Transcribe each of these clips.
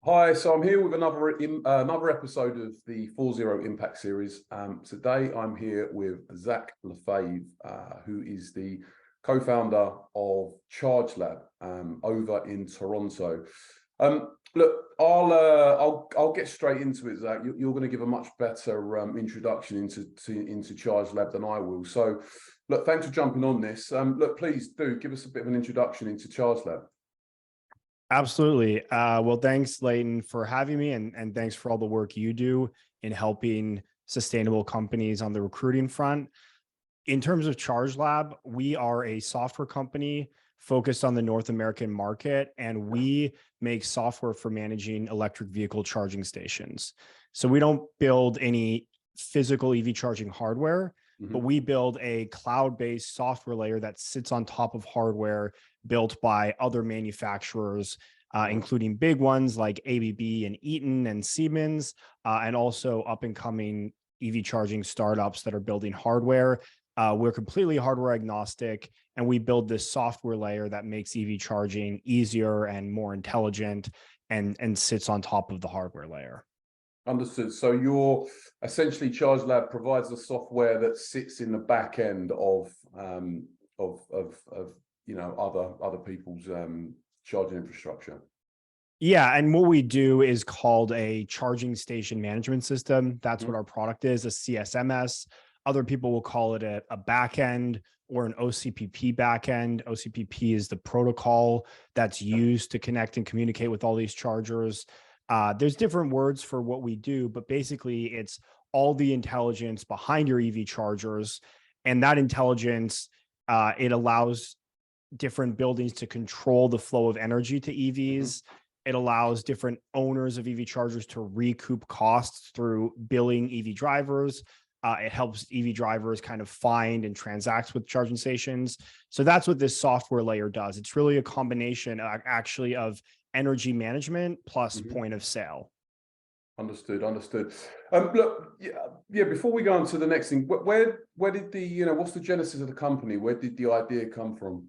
Hi, so I'm here with another episode of the 4.0 Impact Series. Today I'm here with Zak Lefevre, who is the co-founder of ChargeLab over in Toronto. Look, I'll get straight into it, Zak. You're going to give a much better introduction into ChargeLab than I will. So, look, thanks for jumping on this. Look, please do give us a bit of an introduction into ChargeLab. Absolutely. Well, thanks, Leighton, for having me, and thanks for all the work you do in helping sustainable companies on the recruiting front. In terms of ChargeLab, we are a software company focused on the North American market, and we make software for managing electric vehicle charging stations. So we don't build any physical EV charging hardware, but we build a cloud-based software layer that sits on top of hardware built by other manufacturers, including big ones like ABB and Eaton and Siemens, and also up-and-coming EV charging startups that are building hardware. We're completely hardware agnostic, and we build this software layer that makes EV charging easier and more intelligent and sits on top of the hardware layer. Understood. So you're essentially ChargeLab provides the software that sits in the back end of other people's charging infrastructure. Yeah, and what we do is called a charging station management system. That's what our product is, a CSMS. Other people will call it a backend or an OCPP backend. OCPP is the protocol that's used to connect and communicate with all these chargers. There's different words for what we do, but basically it's all the intelligence behind your EV chargers. And that intelligence, it allows different buildings to control the flow of energy to EVs. It allows different owners of EV chargers to recoup costs through billing EV drivers. It helps EV drivers kind of find and transact with charging stations. So that's what this software layer does. It's really a combination actually of energy management plus point of sale. Understood. Look, yeah. Before we go on to the next thing, where did the what's the genesis of the company? Where did the idea come from?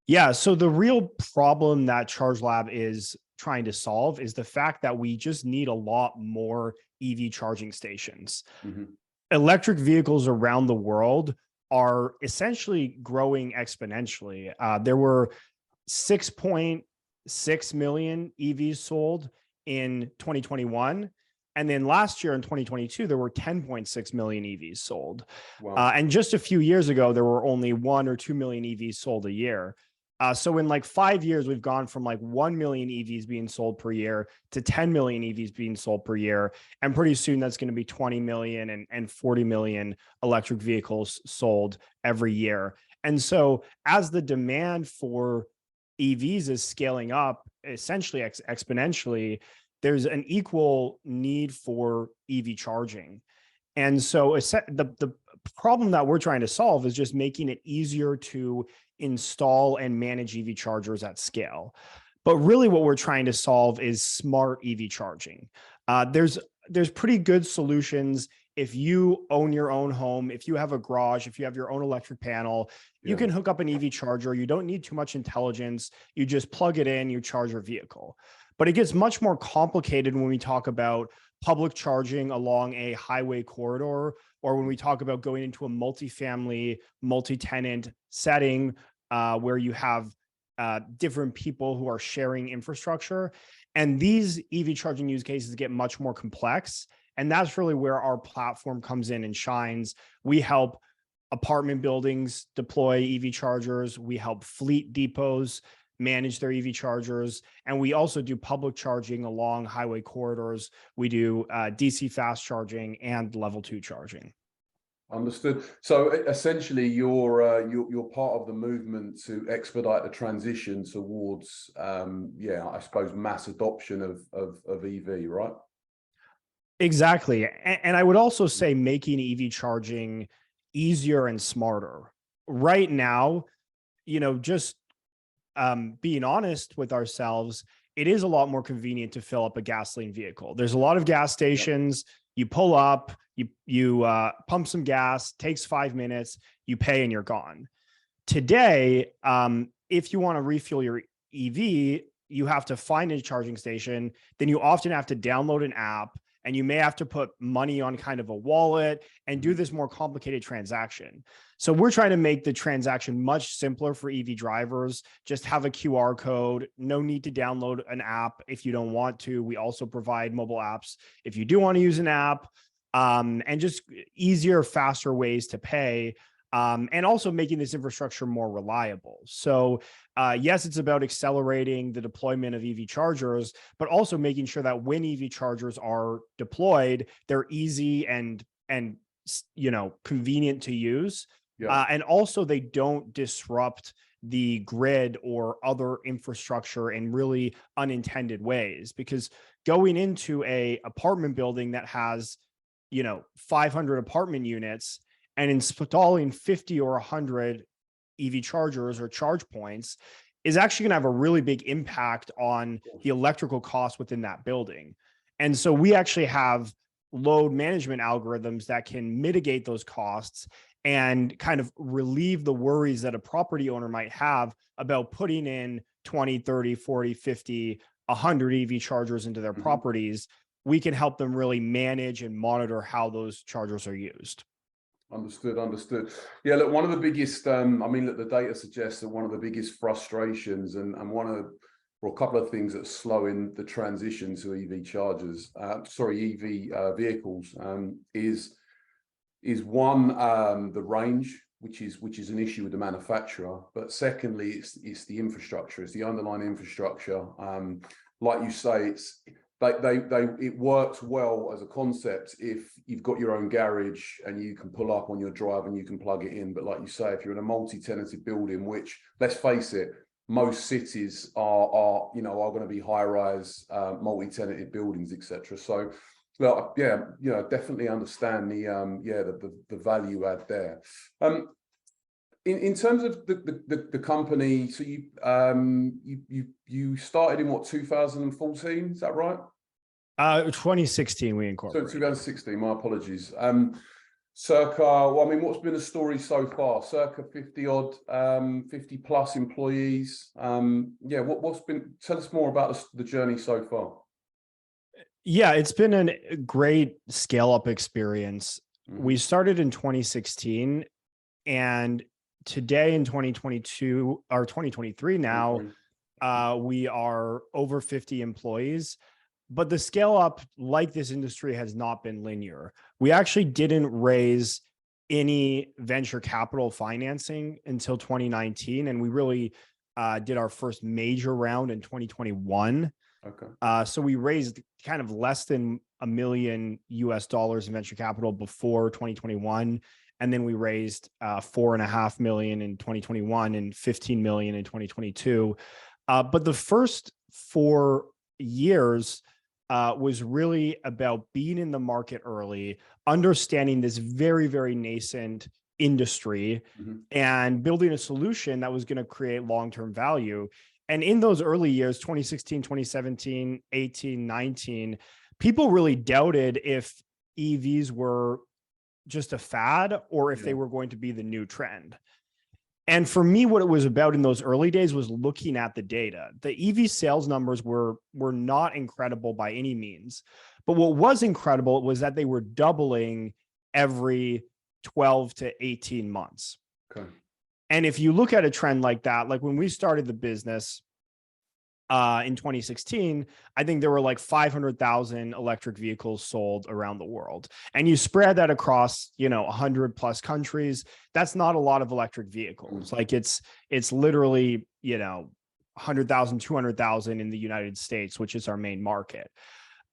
Yeah, so the real problem that ChargeLab is trying to solve is the fact that we just need a lot more EV charging stations. Electric vehicles around the world are essentially growing exponentially. There were 6.6 million EVs sold in 2021. And then last year in 2022, there were 10.6 million EVs sold. Wow. And just a few years ago, there were only 1 or 2 million EVs sold a year. So in like 5 years, we've gone from like 1 million EVs being sold per year to 10 million EVs being sold per year. And pretty soon that's going to be 20 million and 40 million electric vehicles sold every year. And so as the demand for EVs is scaling up essentially exponentially, there's an equal need for EV charging. And so the problem that we're trying to solve is just making it easier to install and manage EV chargers at scale. But really what we're trying to solve is smart EV charging. There's pretty good solutions. If you own your own home, if you have a garage, if you have your own electric panel, you can hook up an EV charger. You don't need too much intelligence. You just plug it in, you charge your vehicle. But it gets much more complicated when we talk about public charging along a highway corridor, or when we talk about going into a multifamily, multi-tenant setting where you have different people who are sharing infrastructure. And these EV charging use cases get much more complex. And that's really where our platform comes in and shines. We help apartment buildings deploy EV chargers. We help fleet depots manage their EV chargers. And we also do public charging along highway corridors. We do DC fast charging and level 2 charging. Understood. So essentially, you're part of the movement to expedite the transition towards, I suppose, mass adoption of EV, right? Exactly. And I would also say making EV charging easier and smarter. Right now, just being honest with ourselves, it is a lot more convenient to fill up a gasoline vehicle. There's a lot of gas stations. You pull up, you pump some gas, takes 5 minutes, you pay, and you're gone. Today, if you want to refuel your EV, you have to find a charging station, then you often have to download an app, and you may have to put money on kind of a wallet and do this more complicated transaction. So we're trying to make the transaction much simpler for EV drivers. Just have a QR code, no need to download an app if you don't want to. We also provide mobile apps if you do want to use an app, and just easier, faster ways to pay. And also making this infrastructure more reliable. So yes, it's about accelerating the deployment of EV chargers, but also making sure that when EV chargers are deployed, they're easy and convenient to use. Yeah. And also they don't disrupt the grid or other infrastructure in really unintended ways. Because going into a apartment building that has 500 apartment units and installing 50 or 100 EV chargers or charge points is actually going to have a really big impact on the electrical costs within that building. And so we actually have load management algorithms that can mitigate those costs and kind of relieve the worries that a property owner might have about putting in 20, 30, 40, 50, 100 EV chargers into their properties. We can help them really manage and monitor how those chargers are used. Understood. Yeah, look, one of the biggest, look, the data suggests that one of the biggest frustrations and a couple of things that slow in the transition to EV chargers, EV vehicles, is one, the range, which is an issue with the manufacturer, but secondly, it's the infrastructure, it's the underlying infrastructure. Like you say, it works well as a concept if you've got your own garage and you can pull up on your drive and you can plug it in. But like you say, if you're in a multi-tenanted building, which, let's face it, most cities are going to be high-rise, multi-tenanted buildings, etc. So, well, definitely understand the value add there. In terms of the company, so you started in what, 2014? Is that right? 2016 we incorporated. So 2016. My apologies. Circa. What's been the story so far? Circa 50 plus employees. What's been? Tell us more about the journey so far. Yeah, it's been a great scale-up experience. We started in 2016, and today in 2022 or 2023 now, we are over 50 employees, but the scale up, like this industry, has not been linear. We actually didn't raise any venture capital financing until 2019, and we really did our first major round in 2021. Okay. So we raised kind of less than $1 million in venture capital before 2021. And then we raised $4.5 million in 2021 and $15 million in 2022. But the first 4 years was really about being in the market early, understanding this very, very nascent industry, and building a solution that was going to create long-term value. And in those early years, 2016, 2017, 18, 19, people really doubted if EVs were just a fad or if they were going to be the new trend. And for me, what it was about in those early days was looking at the data. The EV sales numbers were not incredible by any means, but what was incredible was that they were doubling every 12 to 18 months. Okay. And if you look at a trend like that, like when we started the business in 2016, I think there were like 500,000 electric vehicles sold around the world. And you spread that across, 100 plus countries. That's not a lot of electric vehicles. Like it's literally, 100,000, 200,000 in the United States, which is our main market.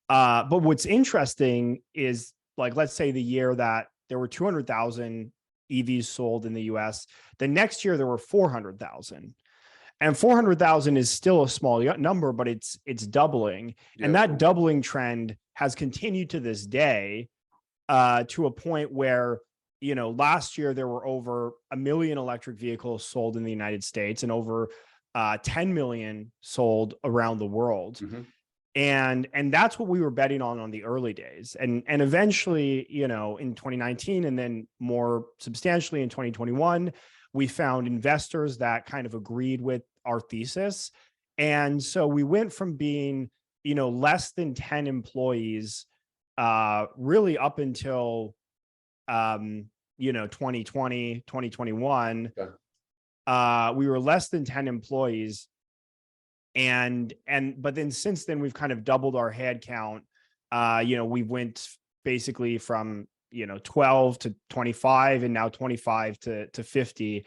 But what's interesting is, like, let's say the year that there were 200,000 EVs sold in the US, the next year there were 400,000. And 400,000 is still a small number, but it's doubling. Yeah. And that doubling trend has continued to this day, to a point where, last year there were over 1 million electric vehicles sold in the United States and over 10 million sold around the world. And that's what we were betting on the early days. And eventually, in 2019 and then more substantially in 2021, we found investors that kind of agreed with our thesis. And so we went from being, less than 10 employees, really up until, 2020, 2021, we were less than 10 employees. But then since then, we've kind of doubled our head count. We went basically from, 12 to 25 and now 25 to 50.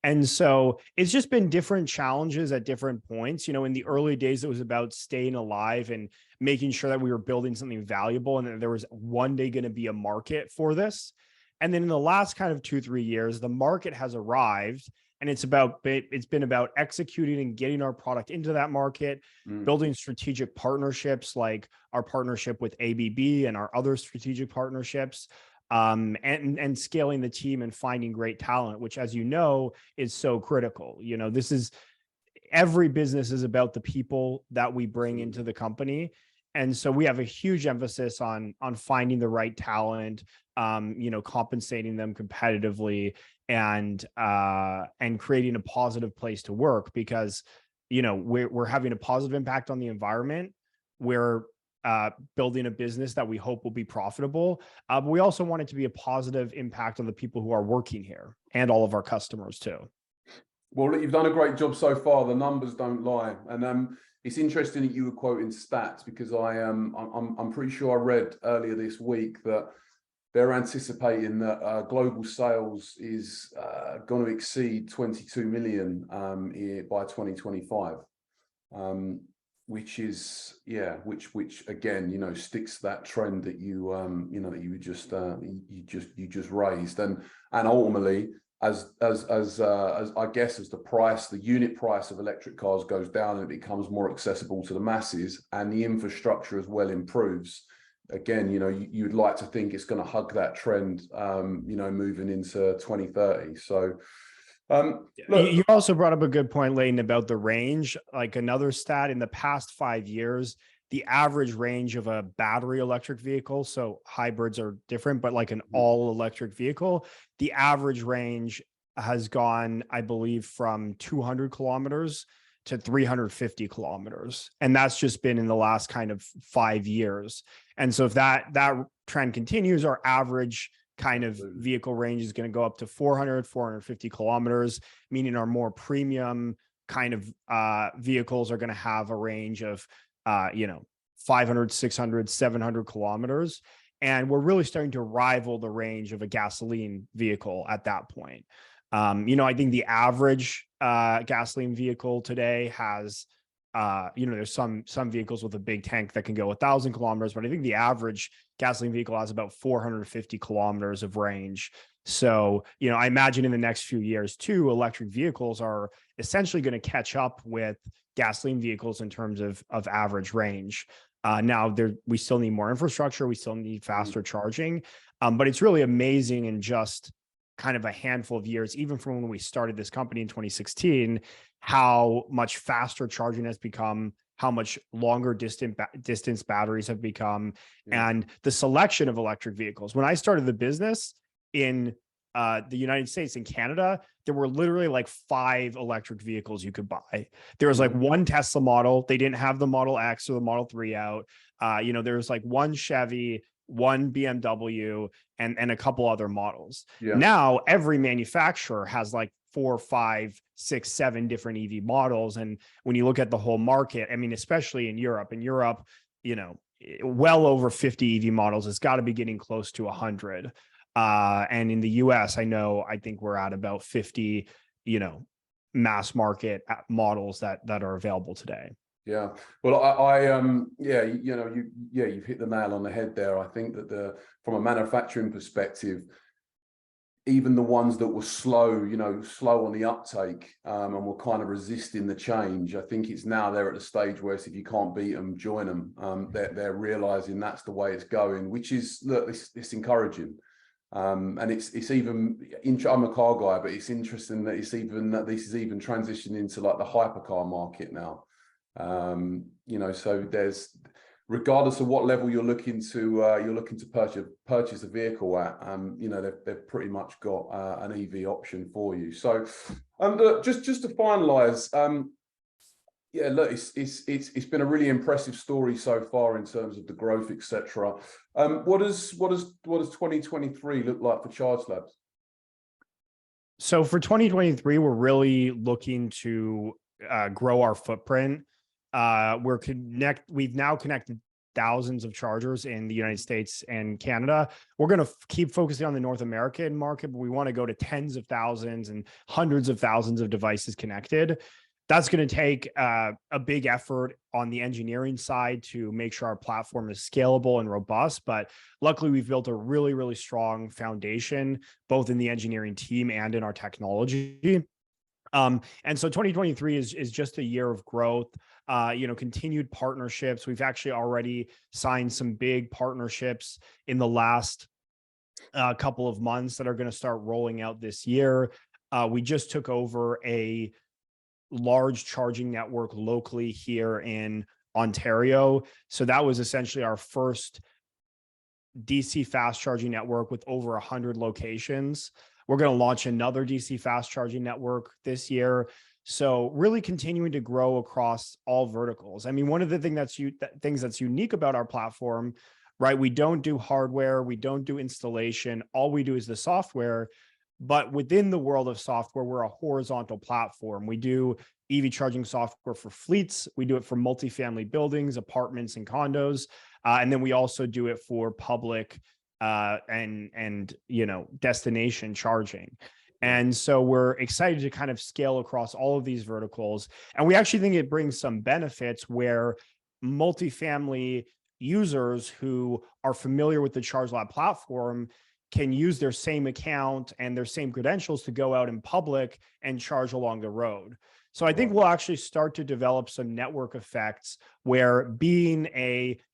And so it's just been different challenges at different points. In the early days, it was about staying alive and making sure that we were building something valuable and that there was one day going to be a market for this. And then in the last kind of 2-3 years, the market has arrived, and it's been about executing and getting our product into that market, building strategic partnerships like our partnership with ABB and our other strategic partnerships, and scaling the team and finding great talent, which, as you know, is so critical. Every business is about the people that we bring into the company. And so we have a huge emphasis on finding the right talent, compensating them competitively, and creating a positive place to work, because, we're having a positive impact on the environment. We're building a business that we hope will be profitable. But we also want it to be a positive impact on the people who are working here and all of our customers too. Well, look, you've done a great job so far. The numbers don't lie. And it's interesting that you were quoting stats, because I'm pretty sure I read earlier this week that they're anticipating that global sales is going to exceed 22 million by 2025, which is which again sticks to that trend that you just raised, and ultimately, as I guess, as the unit price of electric cars goes down and it becomes more accessible to the masses, and the infrastructure as well improves, again, you'd like to think it's going to hug that trend, moving into 2030. So look, you also brought up a good point, Leighton, about the range. Like, another stat, in the past 5 years, the average range of a battery electric vehicle, so hybrids are different, but like an all electric vehicle, the average range has gone, I believe, from 200 kilometers to 350 kilometers. And that's just been in the last kind of 5 years. And so if that trend continues, our average kind of vehicle range is going to go up to 450 kilometers, meaning our more premium kind of vehicles are going to have a range of 500, 600, 700 kilometers. And we're really starting to rival the range of a gasoline vehicle at that point. I think the average gasoline vehicle today has, there's some vehicles with a big tank that can go 1,000 kilometers, but I think the average gasoline vehicle has about 450 kilometers of range. So, I imagine in the next few years too, electric vehicles are essentially going to catch up with gasoline vehicles in terms of average range. Now, we still need more infrastructure. We still need faster charging. But it's really amazing in just kind of a handful of years, even from when we started this company in 2016, how much faster charging has become, how much longer distance batteries have become, and the selection of electric vehicles. When I started the business in the United States and Canada, there were literally like 5 electric vehicles you could buy. There was like one Tesla model. They didn't have the Model X or the Model 3 out. There was like one Chevy, one BMW, and a couple other models. Now every manufacturer has like 4, 5, 6, 7 different EV models. And when you look at the whole market, I mean, especially in Europe, well over 50 EV models, it's got to be getting close to 100. And in the US, I think we're at about 50, mass market models that are available today. Yeah. Well, you've hit the nail on the head there. I think that from a manufacturing perspective, even the ones that were slow on the uptake, and were kind of resisting the change, I think it's now they're at the stage where if you can't beat them, join them. They're realizing that's the way it's going, which is, look, it's encouraging. And it's even, I'm a car guy, but it's interesting that this is even transitioning into like the hypercar market now. So there's, regardless of what level you're looking to purchase a vehicle at, they've pretty much got an EV option for you. So, just to finalize, Yeah, look, it's been a really impressive story so far in terms of the growth, etc. What does 2023 look like for ChargeLab? So for 2023, we're really looking to grow our footprint. We've now connected thousands of chargers in the United States and Canada. We're going to keep focusing on the North American market, but we want to go to tens of thousands and hundreds of thousands of devices connected. That's going to take a big effort on the engineering side to make sure our platform is scalable and robust. But luckily, we've built a really, really strong foundation, both in the engineering team and in our technology. And so 2023 is just a year of growth, continued partnerships. We've actually already signed some big partnerships in the last couple of months that are going to start rolling out this year. We just took over a large charging network locally here in Ontario. So that was essentially our first DC fast charging network with over 100 locations. We're going to launch another DC fast charging network this year. So really continuing to grow across all verticals. I mean, one of the things that's unique about our platform, right? We don't do hardware, we don't do installation. All we do is the software. But within the world of software, we're a horizontal platform. We do EV charging software for fleets. We do it for multifamily buildings, apartments, and condos. And then we also do it for public and destination charging. And so we're excited to kind of scale across all of these verticals. And we actually think it brings some benefits where multifamily users who are familiar with the ChargeLab platform can use their same account and their same credentials to go out in public and charge along the road. So I think we'll actually start to develop some network effects where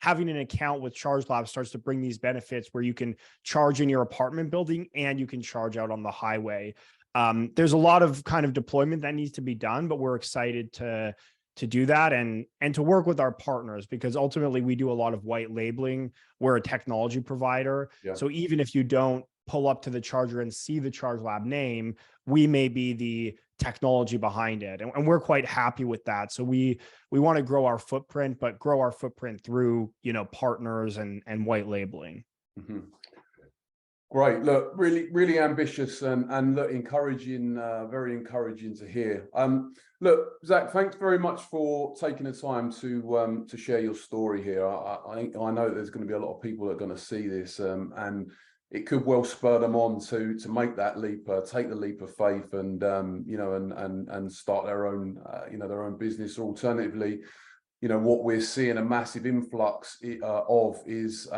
having an account with ChargeLab starts to bring these benefits where you can charge in your apartment building and you can charge out on the highway. There's a lot of kind of deployment that needs to be done, but we're excited to do that and to work with our partners, because ultimately we do a lot of white labeling. We're a technology provider. Yeah. So even if you don't pull up to the charger and see the ChargeLab name, we may be the technology behind it. And we're quite happy with that. So we want to grow our footprint, but grow our footprint through, partners and white labeling. Mm-hmm. Great. Look, really, really ambitious and look, encouraging, very encouraging to hear. Look, Zak, thanks very much for taking the time to share your story here. I know there's going to be a lot of people that are going to see this, and it could well spur them on to make that leap, take the leap of faith, and and start their own their own business. Or alternatively, what we're seeing a massive influx of is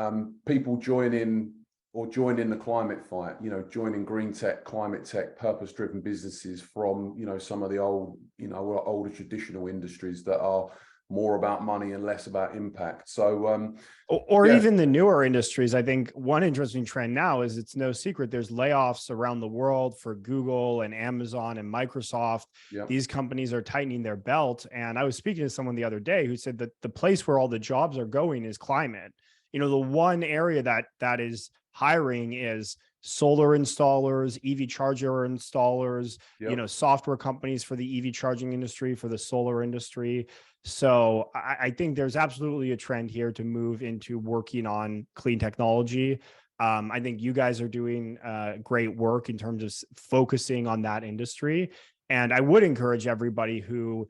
people joining the climate fight, joining green tech, climate tech, purpose-driven businesses from, some of the older traditional industries that are more about money and less about impact. So, even the newer industries. I think one interesting trend now is, it's no secret, there's layoffs around the world for Google and Amazon and Microsoft. Yep. These companies are tightening their belt. And I was speaking to someone the other day who said that the place where all the jobs are going is climate. The one area that is hiring is solar installers, EV charger installers, yep. Software companies for the EV charging industry, for the solar industry. So I think there's absolutely a trend here to move into working on clean technology. I think you guys are doing great work in terms of focusing on that industry. And I would encourage everybody who,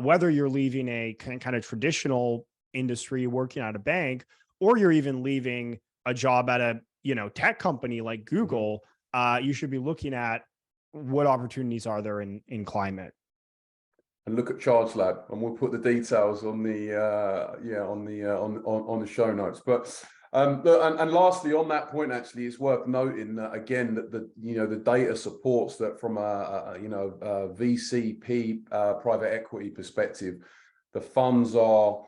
whether you're leaving a kind of traditional industry working at a bank, or you're even leaving a job at a tech company like Google, you should be looking at what opportunities are there in climate. And look at ChargeLab, and we'll put the details on the on the show notes. But and lastly, on that point, actually, it's worth noting that again that the data supports that from a VCP private equity perspective, the funds are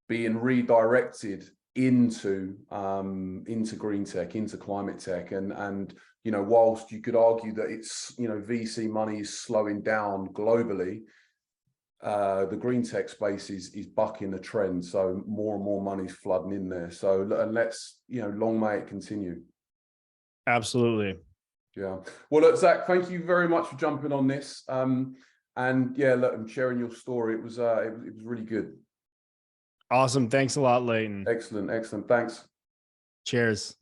being redirected into green tech, into climate tech, and whilst you could argue that it's VC money is slowing down globally, the green tech space is bucking the trend, so more and more money's flooding in there. So, and let's long may it continue. Absolutely. Yeah. Well, look, Zak, thank you very much for jumping on this. And yeah, look, I'm sharing your story. It was really good. Awesome. Thanks a lot, Leighton. Excellent. Thanks. Cheers.